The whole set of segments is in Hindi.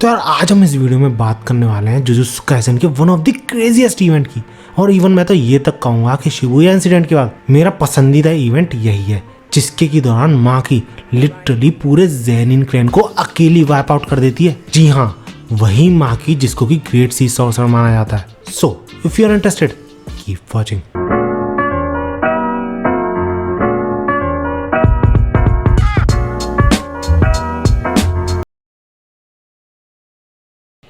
तो यार आज हम इस वीडियो में बात करने वाले हैं जुजुत्सु काइसेन के one of the craziest event की। और इवन मैं तो ये तक कहूंगा कि शिबुया इंसिडेंट के बाद मेरा पसंदीदा इवेंट यही है, जिसके की दौरान माकी लिटरली पूरे ज़ेनिन क्लैन को अकेली वाइप आउट कर देती है। जी हाँ, वही माकी जिसको कि ग्रेट सी सॉर्सर माना जाता है। So if you are interested keep watching.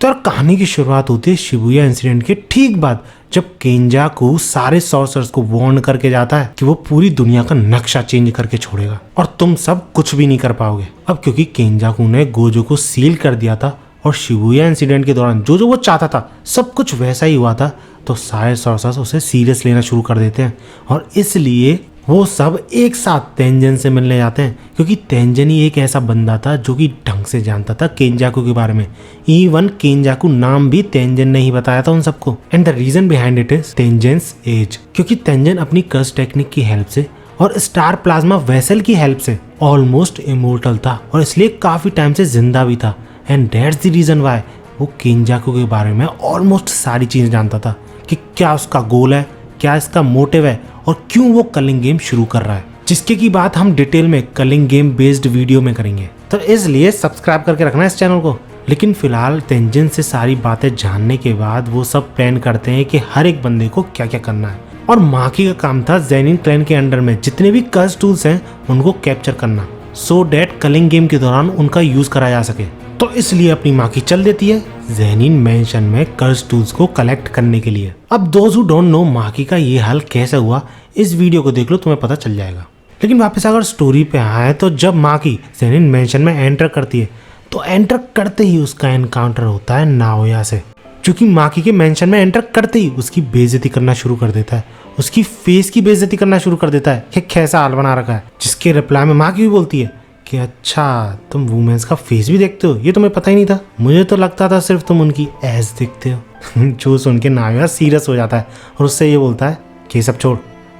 तो यार कहानी की शुरुआत होती है शिबुया इंसिडेंट के ठीक बाद, जब केंजाकू सारे सॉर्सर्स को वार्न करके जाता है कि वो पूरी दुनिया का नक्शा चेंज करके छोड़ेगा और तुम सब कुछ भी नहीं कर पाओगे। अब क्योंकि केंजाकू ने गोजो को सील कर दिया था और शिबुया इंसिडेंट के दौरान जो वो चाहता था सब कुछ वैसा ही हुआ था, तो सारे सॉर्सर्स उसे सीरियस लेना शुरू कर देते हैं और इसलिए वो सब एक साथ तेंजन से मिलने जाते हैं, क्योंकि तेंजन ही एक ऐसा बंदा था जो कि ढंग से जानता था केंजाकू के बारे में। इवन केंजाकू नाम भी तेंजन ने ही बताया था उन सबको। And the reason behind it is Tengen's age, क्योंकि तेंजन अपनी कर्स टेक्निक की हेल्प से और स्टार प्लाज्मा वेसल की हेल्प से ऑलमोस्ट इमोर्टल था और इसलिए काफी टाइम से जिंदा भी था। And that's the reason why वो केंजाकू के बारे में ऑलमोस्ट सारी चीज जानता था कि क्या उसका गोल है, क्या इसका मोटिव है और क्यों वो कलिंग गेम शुरू कर रहा है, जिसके की बात हम डिटेल में कलिंग गेम बेस्ड वीडियो में करेंगे। तो इसलिए सब्सक्राइब करके रखना इस चैनल को। लेकिन फिलहाल तेंजन से सारी बातें जानने के बाद वो सब प्लान करते हैं कि हर एक बंदे को क्या क्या करना है। और माकी का काम था ज़ेनिन क्लैन के अंडर में जितने भी कर्स टूल्स हैं उनको कैप्चर करना, सो डैट कलिंग गेम के दौरान उनका यूज करा जा सके। तो इसलिए अपनी माकी चल देती है ज़ेनिन मेंशन में कर्स टूल्स को कलेक्ट करने के लिए। अब दोज हु डोंट नो माकी का ये हाल कैसे हुआ, इस वीडियो को देख लो, तुम्हें पता चल जाएगा। लेकिन वापस अगर स्टोरी पे आए तो जब माकी ज़ेनिन मेंशन में एंटर करती है तो एंटर करते ही उसका एनकाउंटर होता है नाओया से, जो कि माकी के मेंशन में एंटर करते ही उसकी बेइज्जती करना शुरू कर देता है, उसकी फेस की बेइज्जती करना शुरू कर देता है कि कैसा हाल बना रखा है। जिसके रिप्लाई में माकी भी बोलती है कि अच्छा तुम वुमेन्स का फेस भी देखते हो, ये तुम्हें पता ही नहीं था, मुझे तो लगता था सिर्फ तुम उनकी एज देखते हो। जो सुन के नाओया सीरियस हो जाता है और उससे ये बोलता है कि सब छोड़,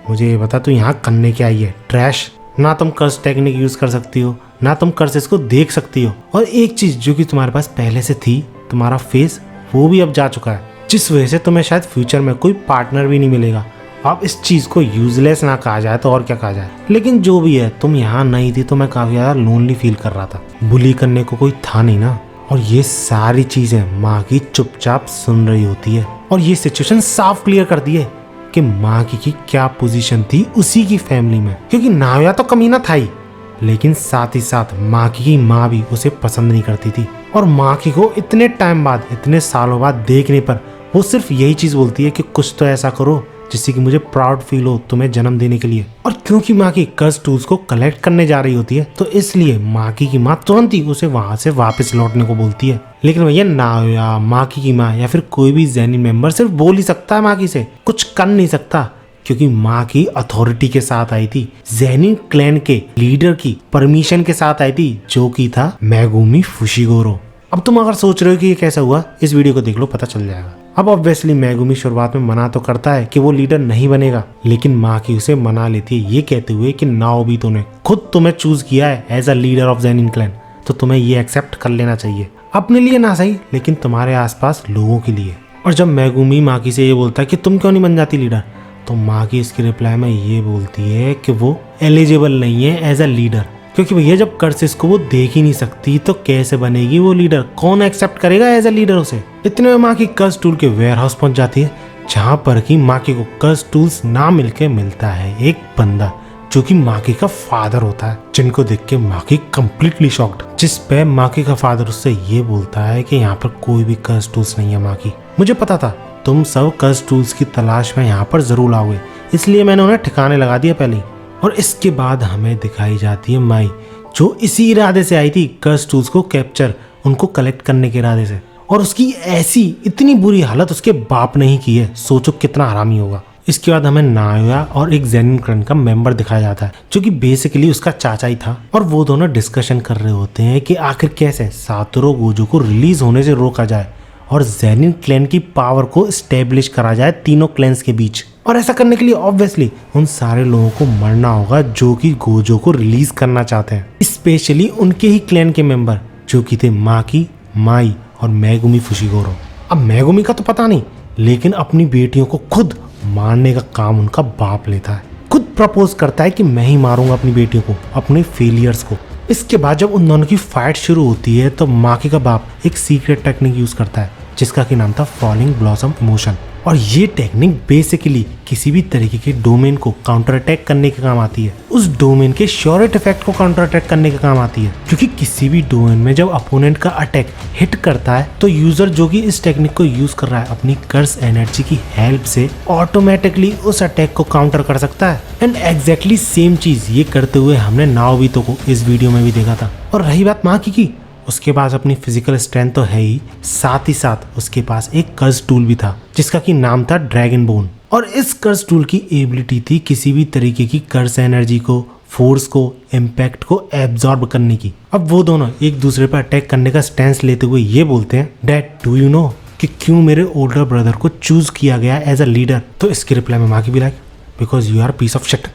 मुझे ये बता तू यहाँ करने क्या आई है, ट्रैश। ना तुम कर्स टेक्निक यूज कर सकती हो, ना तुम कर्सेस को देख सकती हो, और एक चीज जो कि तुम्हारे पास पहले से थी, तुम्हारा फेस, वो भी अब जा चुका है, जिस वजह से तुम्हें शायद फ्यूचर में कोई पार्टनर भी नहीं मिलेगा। अब इस चीज को यूजलेस ना कहा जाए तो और क्या कहा जाए। लेकिन जो भी है, तुम यहाँ नहीं थी तो मैं काफी ज्यादा लोनली फील कर रहा था, बुली करने को कोई था नहीं ना। और ये सारी चीजें माँ की चुपचाप सुन रही होती है और ये सिचुएशन साफ क्लियर करती है कि माँ की क्या पोजीशन थी उसी की फैमिली में, क्योंकि नाओया तो कमीना था ही, लेकिन साथ ही साथ माँ की माँ भी उसे पसंद नहीं करती थी। और माँ की को इतने टाइम बाद, इतने सालों बाद देखने पर वो सिर्फ यही चीज बोलती है कि कुछ तो ऐसा करो जिससे कि मुझे प्राउड फील हो तुम्हें जन्म देने के लिए। और क्योंकि माकी कर्स टूल्स को कलेक्ट करने जा रही होती है तो इसलिए माकी की माँ तुरंत ही उसे वहां से वापस लौटने को बोलती है। लेकिन भैया नाओया, माकी की माँ या फिर कोई भी ज़ेनिन मेंबर सिर्फ बोल ही सकता है माकी से, कुछ कर नहीं सकता, क्योंकि माँ की अथॉरिटी के साथ आई थी, ज़ेनिन क्लैन के लीडर की परमिशन के साथ आई थी, जो की था मेगुमी फुशिगोरो। अब तुम अगर सोच रहे हो कि ये कैसा हुआ, इस वीडियो को देख लो, पता चल जाएगा। अब ऑब्वियसली मेगुमी शुरुआत में मना तो करता है कि वो लीडर नहीं बनेगा, लेकिन माँ की उसे मना लेती है ये कहते हुए कि नाओबितो ने खुद तुम्हें चूज किया है as a leader of Zenin clan, तो तुम्हें ये एक्सेप्ट कर लेना चाहिए, अपने लिए ना सही लेकिन तुम्हारे आसपास लोगों के लिए। और जब मेगुमी माकी से ये बोलता है कि तुम क्यों नहीं बन जाती लीडर, तो माकी इसके रिप्लाई में ये बोलती है कि वो एलिजिबल नहीं है एज अ लीडर, क्योंकि भैया जब कर्सेस को वो देख ही नहीं सकती तो कैसे बनेगी वो लीडर, कौन एक्सेप्ट करेगा एज अ लीडर उसे। इतने में माकी कर्स टूल के वेयर हाउस पहुंच जाती है, जहां पर की माकी को कर्स टूल्स ना मिलके मिलता है एक बंदा जो कि माकी का फादर होता है, जिनको देख के माकी कंप्लीटली शॉक्ड, जिस पे माकी का फादर उससे ये बोलता है कि यहाँ पर कोई भी कर्स टूल्स नहीं है माकी, मुझे पता था तुम सब कर्स टूल्स की तलाश में यहाँ पर जरूर आओगे, इसलिए मैंने उन्हें ठिकाने लगा दिया पहले ही। और इसके बाद हमें दिखाई जाती है माई, जो इसी इरादे से आई थी कर्स टूल्स को कैप्चर, उनको कलेक्ट करने के इरादे से, और उसकी ऐसी इतनी बुरी हालत उसके बाप ने ही की है, सोचो कितना हरामी होगा। इसके बाद हमें नाओया और एक ज़ेनिन क्लैन का मेंबर दिखाया जाता है, जो कि बेसिकली उसका चाचा ही था, और वो दोनों डिस्कशन कर रहे होते हैं कि आखिर कैसे सातोरू गोजो को रिलीज होने से रोका जाए और ज़ेनिन क्लैन की पावर को स्टेब्लिश करा जाए तीनों क्लैन्स के बीच। और ऐसा करने के लिए ऑब्वियसली उन सारे लोगों को मरना होगा जो कि गोजो को रिलीज करना चाहते हैं, स्पेशली उनके ही क्लैन के मेंबर जो कि थे माकी, माई और मेगुमी फुशिगोरो। अब मेगुमी का तो पता नहीं, लेकिन अपनी बेटियों को खुद मारने का काम उनका बाप लेता है। खुद प्रपोज करता है कि मैं ही मारूंगा अपनी बेटियों को, अपने फेलियर्स को। इसके बाद जब उन दोनों की फाइट शुरू होती है तो माकी का बाप एक सीक्रेट टेक्निक यूज करता है जिसका कि नाम था फॉलिंग ब्लॉसम इमोशन। और ये टेक्निक बेसिकली किसी भी तरीके के डोमेन को काउंटर अटैक करने के काम आती है, उस डोमेन के श्योरेट इफेक्ट को काउंटर अटैक करने के काम आती है। क्योंकि किसी भी डोमेन में जब अपोनेंट का अटैक हिट करता है तो यूजर जो कि इस टेक्निक को यूज कर रहा है अपनी कर्स एनर्जी की हेल्प से ऑटोमेटिकली उस अटैक को काउंटर कर सकता है। एंड एग्जैक्टली सेम चीज ये करते हुए हमने नाओबितो को इस वीडियो में भी देखा था। और रही बात माकी की, उसके पास अपनी फिजिकल स्ट्रेंथ तो है ही, साथ ही साथ उसके पास एक कर्स टूल भी था जिसका कि नाम था ड्रैगन बोन। और इस कर्स टूल की एबिलिटी थी किसी भी तरीके की कर्स एनर्जी को, फोर्स को, इम्पैक्ट को एब्जॉर्ब करने की। अब वो दोनों एक दूसरे पर अटैक करने का स्टैंस लेते हुए ये बोलते हैं, डैड डू यू नो कि क्यों मेरे ओल्डर ब्रदर को चूज किया गया एज अ लीडर। तो इसके रिप्लाई में माकी भी like, because you are piece of shit.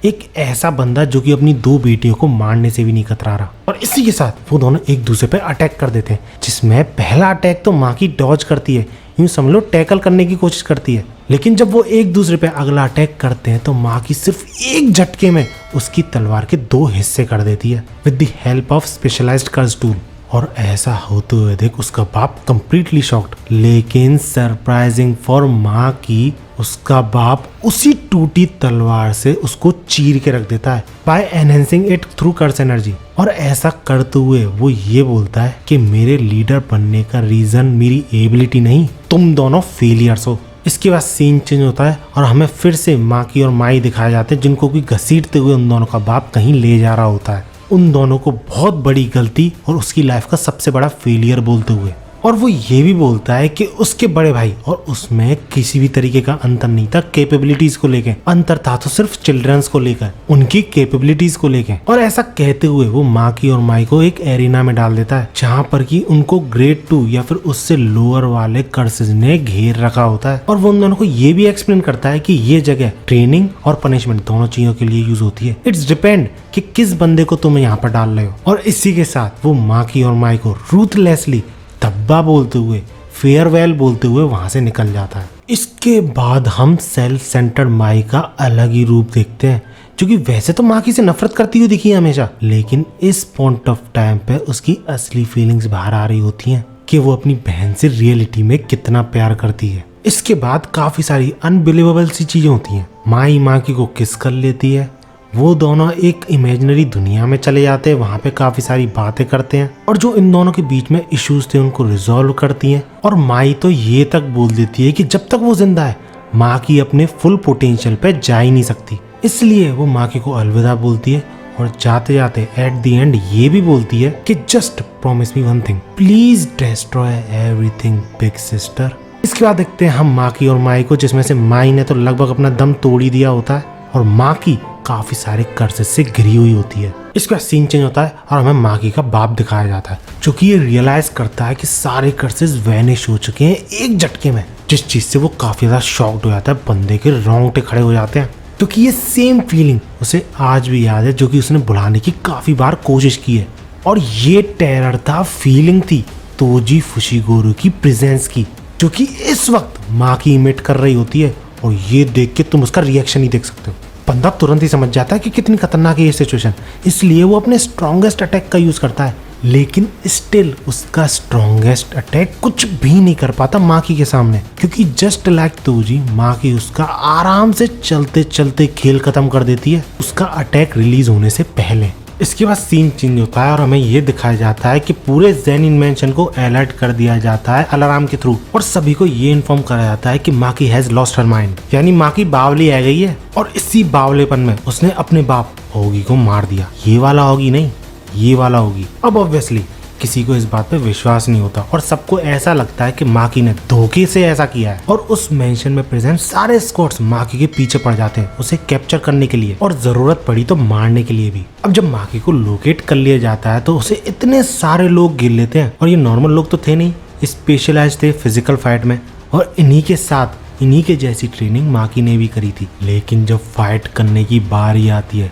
एक ऐसा बंदा जो कि अपनी दो बेटियों को मारने से भी नहीं कतरा रहा। और इसी के साथ वो दोनों एक दूसरे पे अटैक कर देते हैं, जिसमें पहला अटैक तो माँ की डॉज करती है, यूं समझ लो टैकल करने की कोशिश करती है। लेकिन जब वो एक दूसरे पे अगला अटैक करते हैं तो माँ की सिर्फ एक झटके में उसकी तलवार के दो हिस्से कर देती है with the help of specialised curse tool. और ऐसा होते हुए देख उसका बाप कंप्लीटली शॉक्ड। लेकिन सरप्राइजिंग फॉर माँ की, उसका बाप उसी टूटी तलवार से उसको चीर के रख देता है by enhancing it through curse energy. और ऐसा करते हुए वो ये बोलता है कि मेरे लीडर बनने का रीजन मेरी एबिलिटी नहीं, तुम दोनों फेलियर्स हो। इसके बाद सीन चेंज होता है और हमें फिर से माकी और माई दिखाए जाते हैं जिनको कि घसीटते हुए उन दोनों का बाप कहीं ले जा रहा होता है, उन दोनों को बहुत बड़ी गलती और उसकी लाइफ का सबसे बड़ा फेलियर बोलते हुए। और वो ये भी बोलता है कि उसके बड़े भाई और उसमें किसी भी तरीके का अंतर नहीं था कैपेबिलिटीज को लेके, अंतर था तो सिर्फ चिल्ड्रंस को लेकर, उनकी कैपेबिलिटीज को लेके। और ऐसा कहते हुए वो माकी और माई को एक एरिना में डाल देता है जहाँ पर कि उनको ग्रेड 2 या फिर उससे लोअर वाले कर्सेस ने घेर रखा होता है। और वो उन दोनों को ये भी एक्सप्लेन करता है कि ये जगह ट्रेनिंग और पनिशमेंट दोनों चीजों के लिए यूज होती है, इट्स डिपेंड कि किस बंदे को तुम यहाँ पर डाल रहे हो। और इसी के साथ वो माकी और माई को रूथलेसली धब्बा बोलते हुए, फेयरवेल बोलते हुए वहां से निकल जाता है। इसके बाद हम सेल्फ सेंटर्ड माई का अलग ही रूप देखते हैं, जो कि वैसे तो माकी से नफरत करती हुई दिखी है हमेशा, लेकिन इस पॉइंट ऑफ टाइम पे उसकी असली फीलिंग्स बाहर आ रही होती हैं कि वो अपनी बहन से रियलिटी में कितना प्यार करती है। इसके बाद काफी सारी अनबिलीवेबल सी चीजें होती हैं। माई माकी को किस कर लेती है, वो दोनों एक इमेजिनरी दुनिया में चले जाते हैं, वहाँ पे काफी सारी बातें करते हैं और जो इन दोनों के बीच में इश्यूज थे उनको रिजॉल्व करती हैं। और माई तो ये तक बोल देती है कि जब तक वो जिंदा है माँ की अपने फुल पोटेंशियल पे जा ही नहीं सकती, इसलिए वो माँ की को अलविदा बोलती है और जाते जाते एट द एंड ये भी बोलती है कि just promise me one thing, please destroy everything big sister. इसके बाद देखते हैं हम माकी और माई को, जिसमें से माई ने तो लगभग अपना दम तोड़ ही दिया होता है और माकी काफी सारे कर्सेस से घिरी हुई होती है। इसके बाद सीन चेंज होता है और हमें माकी का बाप दिखाया जाता है जो कि ये रियलाइज करता है कि सारे कर्सेस वैनिश हो चुके हैं एक झटके में, जिस चीज से वो काफी ज्यादा शॉक्ड हो जाता है, बंदे के रोंगटे खड़े हो जाते हैं। क्योंकि ये सेम फीलिंग उसे आज भी याद है जो कि उसने बुलाने की काफी बार कोशिश की है। और ये टेरर था, फीलिंग थी तोजी फुशिगोरू की प्रेजेंस की, जो कि इस वक्त माकी इमिट कर रही होती है। और ये देख के तुम उसका रिएक्शन ही देख सकते हो, बंदा तुरंत ही समझ जाता है कि कितनी खतरनाक है ये सिचुएशन, इसलिए वो अपने स्ट्रॉन्गेस्ट अटैक का यूज करता है। लेकिन स्टिल उसका स्ट्रॉन्गेस्ट अटैक कुछ भी नहीं कर पाता माकी के सामने, क्योंकि जस्ट लाइक तोजी माकी उसका आराम से चलते चलते खेल खत्म कर देती है उसका अटैक रिलीज होने से पहले। इसके बाद सीन चेंज होता है और हमें ये दिखाया जाता है कि पूरे ज़ेन इन्वेंशन को अलर्ट कर दिया जाता है अलार्म के थ्रू, और सभी को ये इन्फॉर्म करा जाता है कि माकी हैज लॉस्ट हर माइंड, यानी माकी बावली आ गई है। और इसी बावलेपन में उसने अपने बाप होगी को मार दिया। ये वाला होगी नहीं, ये वाला होगी। अब ऑब्वियसली किसी को इस बात पे विश्वास नहीं होता और सबको ऐसा लगता है कि माकी ने धोखे से ऐसा किया है। और उस मेंशन में प्रेजेंट सारे स्क्वाड्स माकी के पीछे पड़ जाते हैं उसे कैप्चर करने के लिए, और जरूरत पड़ी तो मारने के लिए भी। अब जब माकी को लोकेट कर लिया जाता है तो उसे इतने सारे लोग गिर लेते हैं, और ये नॉर्मल लोग तो थे नहीं, स्पेशलाइज थे फिजिकल फाइट में, और इन्हीं के साथ इन्हीं के जैसी ट्रेनिंग माकी ने भी करी थी। लेकिन जब फाइट करने की बारी आती है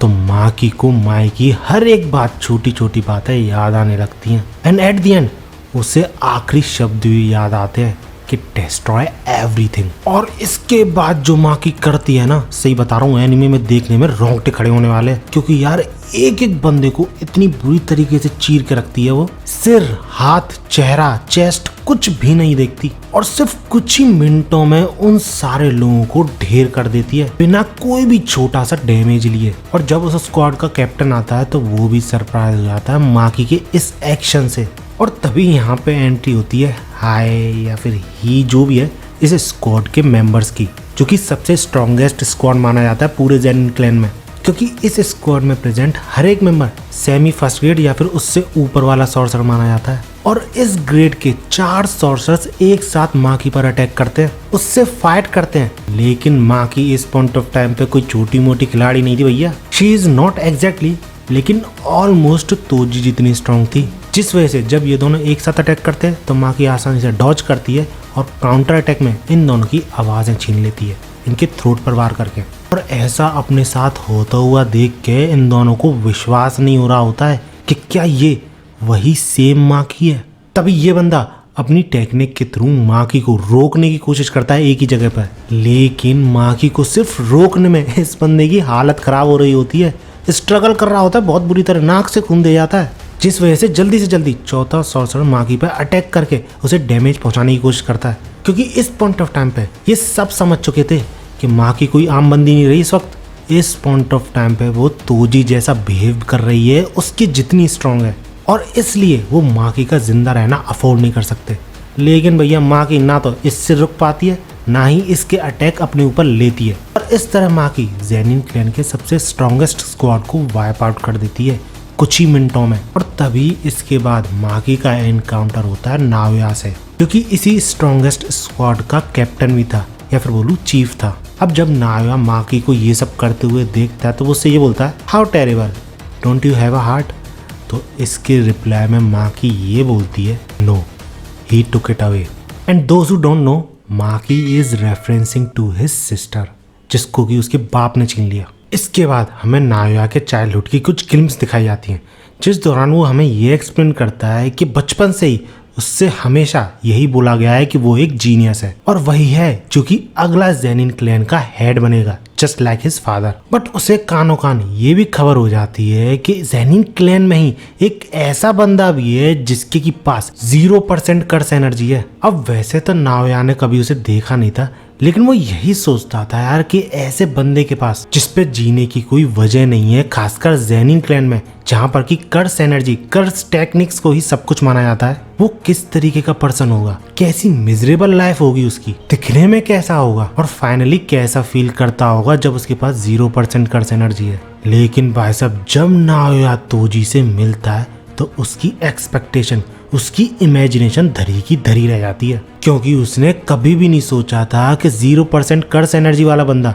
तो माकी को माई की हर एक बात, छोटी छोटी बातें याद आने लगती हैं। एंड एट द एंड उसे आखिरी शब्द भी याद आते हैं कि डिस्ट्रॉय एवरीथिंग। और इसके बाद जो माकी करती है ना, सही बता रहा हूँ, एनिमे में देखने में रोंगटे खड़े होने वाले हैं। क्योंकि यार एक एक बंदे को इतनी बुरी तरीके से चीर के रखती है वो। सिर, हाथ, चेहरा, चेस्ट कुछ भी नहीं देखती और सिर्फ कुछ ही मिनटों में उन सारे लोगों को ढेर कर देती है बिना कोई भी छोटा सा डैमेज लिए। और जब उस स्क्वाड का कैप्टन आता है तो वो भी सरप्राइज हो जाता है माकी के इस एक्शन से। और तभी यहाँ पे एंट्री होती है हाय या फिर ही जो भी है इस स्क्वाड के मेंबर्स की, जो कि सबसे स्ट्रॉन्गेस्ट स्क्वाड माना जाता है पूरे जेनिन क्लैन में। क्योंकि इस स्क्वाड में प्रेजेंट हर एक मेंबर सेमी फर्स्ट ग्रेड या फिर उससे ऊपर वाला सॉर्सर माना जाता है। और इस ग्रेड के 4 सॉर्सर्स एक साथ माकी पर अटैक करते हैं, उससे फाइट करते हैं। लेकिन माकी इस पॉइंट ऑफ टाइम पे कोई छोटी मोटी खिलाड़ी नहीं थी भैया। शी इज नॉट एग्जैक्टली लेकिन ऑलमोस्ट तोजी जितनी स्ट्रांग थी, जिस वजह से जब ये दोनों एक साथ अटैक करते हैं तो माकी आसानी से डॉज करती है और काउंटर अटैक में इन दोनों की आवाजें छीन लेती है, इनके थ्रोट पर वार करके। और ऐसा अपने साथ होता हुआ देख के इन दोनों को विश्वास नहीं हो रहा होता है कि क्या ये वही सेम माकी है। तभी ये बंदा अपनी टेक्निक के थ्रू माकी को रोकने की कोशिश करता है एक ही जगह पर। लेकिन माकी को सिर्फ रोकने में इस बंदे की हालत खराब हो रही होती है, स्ट्रगल कर रहा होता है बहुत बुरी तरह, नाक से खून दे जाता है। जिस वजह से जल्दी चौथा सॉर्सर माकी पर अटैक करके उसे डैमेज पहुंचाने की कोशिश करता है। क्योंकि इस पॉइंट ऑफ टाइम पे ये सब समझ चुके थे कि माकी कोई आम बंदी नहीं रही इस वक्त। इस पॉइंट ऑफ टाइम पे वो तोजी जैसा बिहेव कर रही है, उसकी जितनी स्ट्रांग है, और इसलिए वो माकी का जिंदा रहना अफोर्ड नहीं कर सकते। लेकिन भैया माकी ना तो इससे रुक पाती है ना ही इसके अटैक अपने ऊपर लेती है। और इस तरह माकी जेनिन क्लैन के सबसे स्ट्रॉन्गेस्ट स्क्वाड को वाइप आउट कर देती है कुछ ही मिनटों में। और तभी इसके बाद माकी का एनकाउंटर होता है नाओया से, क्योंकि इसी स्ट्रॉन्गेस्ट स्क्वाड का कैप्टन भी था या फिर बोलूं चीफ था। अब जब नाओया माकी को ये सब करते हुए देखता है तो वो उससे ये बोलता है how terrible, don't you have a heart. तो इसके रिप्लाई में माकी ये बोलती है no, he took it away. And those who don't know, Maki is referencing to his sister, जिसको कि उसके बाप ने छीन लिया। इसके बाद हमें नाओया के चाइल्डहुड की कुछ ग्लिम्स दिखाई जाती हैं, जिस दौरान वो हमें ये एक्सप्लेन करता है कि बचपन से ही उससे हमेशा यही बोला गया है कि वो एक जीनियस है और वही है जो कि अगला जेनिन क्लैन का हेड बनेगा, just like his father. But उसे कानो कान ये भी खबर हो जाती है कि जेनिन क्लैन में ही एक ऐसा बंदा भी है जिसके की पास 0% कर्स एनर्जी है। अब वैसे तो नाओया ने कभी उसे देखा नहीं था, लेकिन वो यही सोचता था यार कि ऐसे बंदे के पास जिसपे जीने की कोई वजह नहीं है, खासकर जेनिन क्लैन में जहाँ पर कि कर्स एनर्जी, कर्स टेक्निक्स को ही सब कुछ माना जाता है, वो किस तरीके का पर्सन होगा, कैसी मिजरेबल लाइफ होगी उसकी, दिखने में कैसा होगा और फाइनली कैसा फील करता होगा जब उसके पास 0% कर्स एनर्जी है। लेकिन भाई साहब जब नाओया तोजी से मिलता है तो उसकी एक्सपेक्टेशन, उसकी इमेजिनेशन धरी की धरी रह जाती है, क्योंकि उसने कभी भी नहीं सोचा था कि 0% कर्स एनर्जी वाला बंदा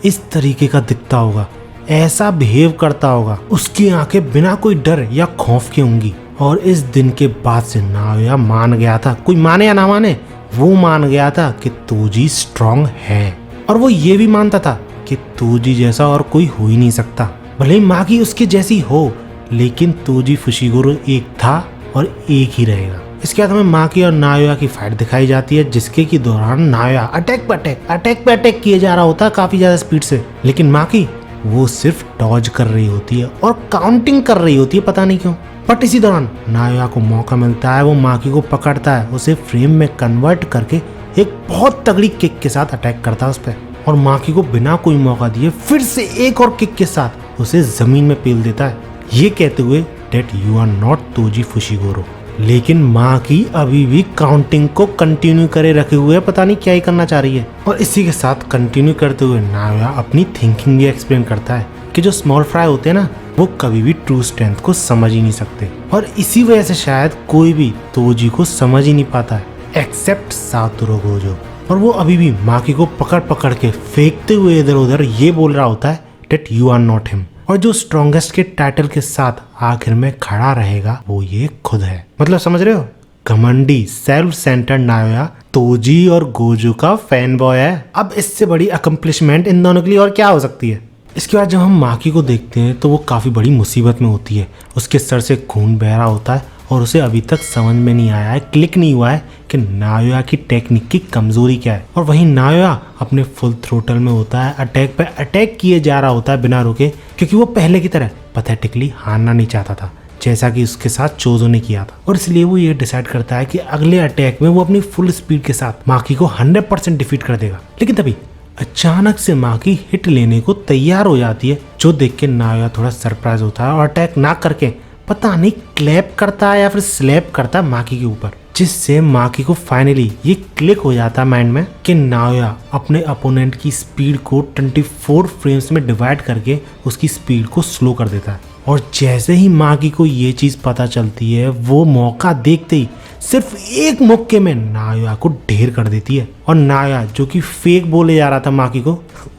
इस तरीके का दिखता होगा, ऐसा बिहेव करता होगा, उसकी आंखें बिना कोई डर या खौफ के होंगी। और इस दिन के बाद से नाओया मान गया था, कोई माने या ना माने, वो मान गया था कि तोजी स्ट्रांग है। और वो ये भी मानता था कि तोजी जैसा और कोई हो ही नहीं सकता, भले ही माकी उसके जैसी हो, लेकिन तोजी फुशिगोरो एक था और एक ही रहेगा। इसके बाद हमें माकी और नाओया की फाइट दिखाई जाती है, जिसके की दौरान नाओया अटैक पे अटैक किए जा रहा होता है काफी ज्यादा स्पीड से, लेकिन माकी वो सिर्फ डॉज कर रही होती है और काउंटिंग कर रही होती है, पता नहीं क्यों। बट इसी दौरान नाओया को मौका मिलता है, वो माकी को पकड़ता है, उसे फ्रेम में कन्वर्ट करके एक बहुत तगड़ी किक के साथ अटैक करता है उस पर, और माकी को बिना कोई मौका दिए फिर से एक और किक के साथ उसे जमीन में पेल देता है, ये कहते हुए that you are not Toji Fushiguro. लेकिन माकी अभी भी काउंटिंग को कंटिन्यू करे रखे हुए है, पता नहीं क्या ही करना चाह रही है। और इसी के साथ कंटिन्यू करते हुए नाओया अपनी थिंकिंग भी एक्सप्लेन करता है कि जो स्मॉल फ्राई होते हैं ना, वो कभी भी ट्रू स्ट्रेंथ को समझ ही नहीं सकते, और इसी वजह से शायद कोई भी तोजी को समझ ही नहीं पाता है एक्सेप्ट सातोरू गोजो। और वो अभी भी माकी को पकड़ पकड़ के फेंकते हुए इधर उधर ये बोल रहा होता है that you are not him. और जो स्ट्रॉन्गेस्ट के टाइटल के साथ आखिर में खड़ा रहेगा वो ये खुद है। मतलब समझ रहे हो, घमंडी सेल्फ सेंटर्ड नाओया तोजी और गोजो का फैन बॉय है। अब इससे बड़ी अकम्प्लिशमेंट इन दोनों के लिए और क्या हो सकती है। इसके बाद जब हम माकी को देखते हैं तो वो काफ़ी बड़ी मुसीबत में होती है। उसके सर से खून बह रहा होता है और उसे अभी तक समझ में नहीं आया है, क्लिक नहीं हुआ है कि नायोया की टेक्निक की कमजोरी क्या है। और वहीं नायोया अपने फुल थ्रोटल में होता है, अटैक पे अटैक किए जा रहा होता है बिना रुके, क्योंकि वो पहले की तरह पैथेटिकली हारना नहीं चाहता था जैसा कि उसके साथ चोजो ने किया था। और इसलिए वो ये डिसाइड करता है कि अगले अटैक में वो अपनी फुल स्पीड के साथ माकी को 100% डिफीट कर देगा। लेकिन तभी अचानक से माकी हिट लेने को तैयार हो जाती है, जो देख के नायोया थोड़ा सरप्राइज होता है और अटैक ना करके पता नहीं क्लैप करता है या फिर स्लैप करता है माकी के ऊपर, जिससे माकी को फाइनली ये क्लिक हो जाता है माइंड में कि नायोया अपने अपोनेंट की स्पीड को 24 फ्रेम्स में डिवाइड करके उसकी स्पीड को स्लो कर देता है। और जैसे ही माकी को ये चीज पता चलती है, वो मौका देखते ही सिर्फ एक मौके में नायोया को ढेर कर देती है। और नायोया जो कि फेक बोले जा रहा था माकी को,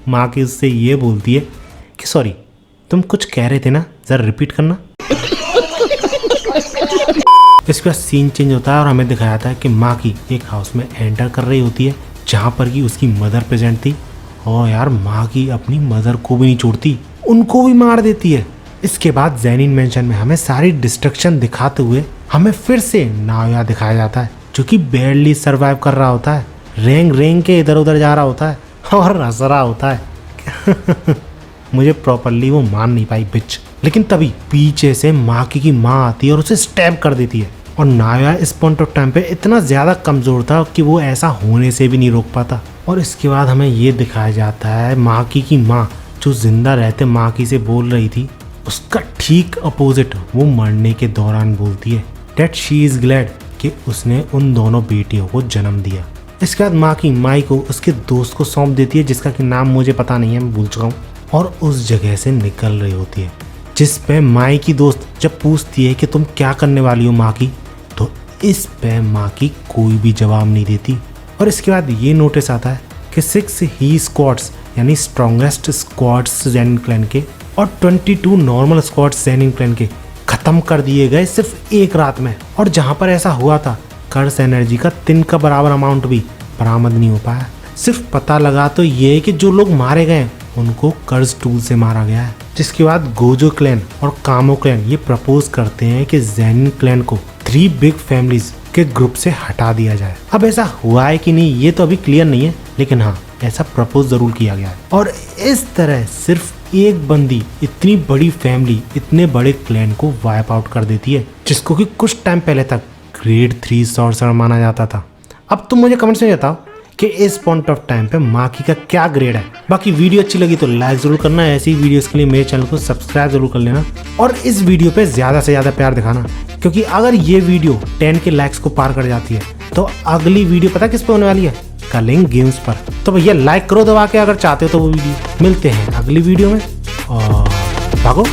माकी उससे ये बोलती है कि सॉरी तुम कुछ कह रहे थे ना, जरा रिपीट करना। इसके बाद सीन चेंज होता है और हमें दिखाया जाता है कि माकी एक हाउस में एंटर कर रही होती है जहाँ पर कि उसकी मदर प्रेजेंट थी। और यार माकी अपनी मदर को भी नहीं छोड़ती, उनको भी मार देती है। इसके बाद ज़ेनिन मेंशन में हमें सारी डिस्ट्रक्शन दिखाते हुए हमें फिर से नायोया दिखाया जाता है, जो कि बैडली सर्वाइव कर रहा होता है, रेंग रेंग के इधर उधर जा रहा होता है और हंस रहा होता है। मुझे प्रॉपरली वो मान नहीं पाई बिच। लेकिन तभी पीछे से माकी की माँ आती है और उसे स्टैब कर देती है। और नायोया इस पॉइंट ऑफ टाइम पे इतना ज़्यादा कमज़ोर था कि वो ऐसा होने से भी नहीं रोक पाता। और इसके बाद हमें ये दिखाया जाता है माकी की माँ जो जिंदा रहते माकी से बोल रही थी, उसका ठीक अपोजिट वो मरने के दौरान बोलती है डेट शी इज़ ग्लैड कि उसने उन दोनों बेटियों को जन्म दिया। इसके बाद माकी माई को उसके दोस्त को सौंप देती है, जिसका कि नाम मुझे पता नहीं है, मैं भूल चुका हूँ, और उस जगह से निकल रही होती है। जिस पे माई की दोस्त जब पूछती है कि तुम क्या करने वाली हो माकी, तो इस पे माकी कोई भी जवाब नहीं देती। और इसके बाद ये नोटिस आता है कि 6 ही स्क्वाड्स यानी स्ट्रॉन्गेस्ट स्क्वाड्स ज़ेनिन क्लैन के और 22 नॉर्मल स्क्वाड्स ज़ेनिन क्लैन के खत्म कर दिए गए सिर्फ एक रात में। और जहाँ पर ऐसा हुआ था, कर्स एनर्जी का 3 का बराबर अमाउंट भी बरामद नहीं हो पाया। सिर्फ पता लगा तो ये है कि जो लोग मारे गए उनको कर्स टूल से मारा गया है। जिसके बाद गोजो क्लैन और कामो क्लैन ये प्रपोज करते हैं कि ज़ेनिन क्लैन को 3 बिग फैमिलीज के ग्रुप से हटा दिया जाए। अब ऐसा हुआ है कि नहीं ये तो अभी क्लियर नहीं है, लेकिन हाँ ऐसा प्रपोज जरूर किया गया है। और इस तरह सिर्फ एक बंदी इतनी बड़ी फैमिली, इतने बड़े क्लैन को वाइप आउट कर देती है, जिसको कि कुछ टाइम पहले तक ग्रेड 3 सॉर्सर माना जाता था। अब तुम मुझे कमेंट्स में बताओ कि इस पॉइंट ऑफ टाइम पे माकी का क्या ग्रेड है। बाकी वीडियो अच्छी लगी तो लाइक जरूर करना, ऐसी वीडियोस के लिए मेरे चैनल को सब्सक्राइब जरूर कर लेना और इस वीडियो पे ज़्यादा से ज़्यादा प्यार दिखाना, क्योंकि अगर ये वीडियो 10 के लाइक्स को पार कर जाती है तो अगली वीडियो पता किस पे होने वाली है, कलिंग गेम्स पर। तो भैया लाइक करो दबा के अगर चाहते हो तो वो वीडियो। मिलते हैं अगली वीडियो में और भागो।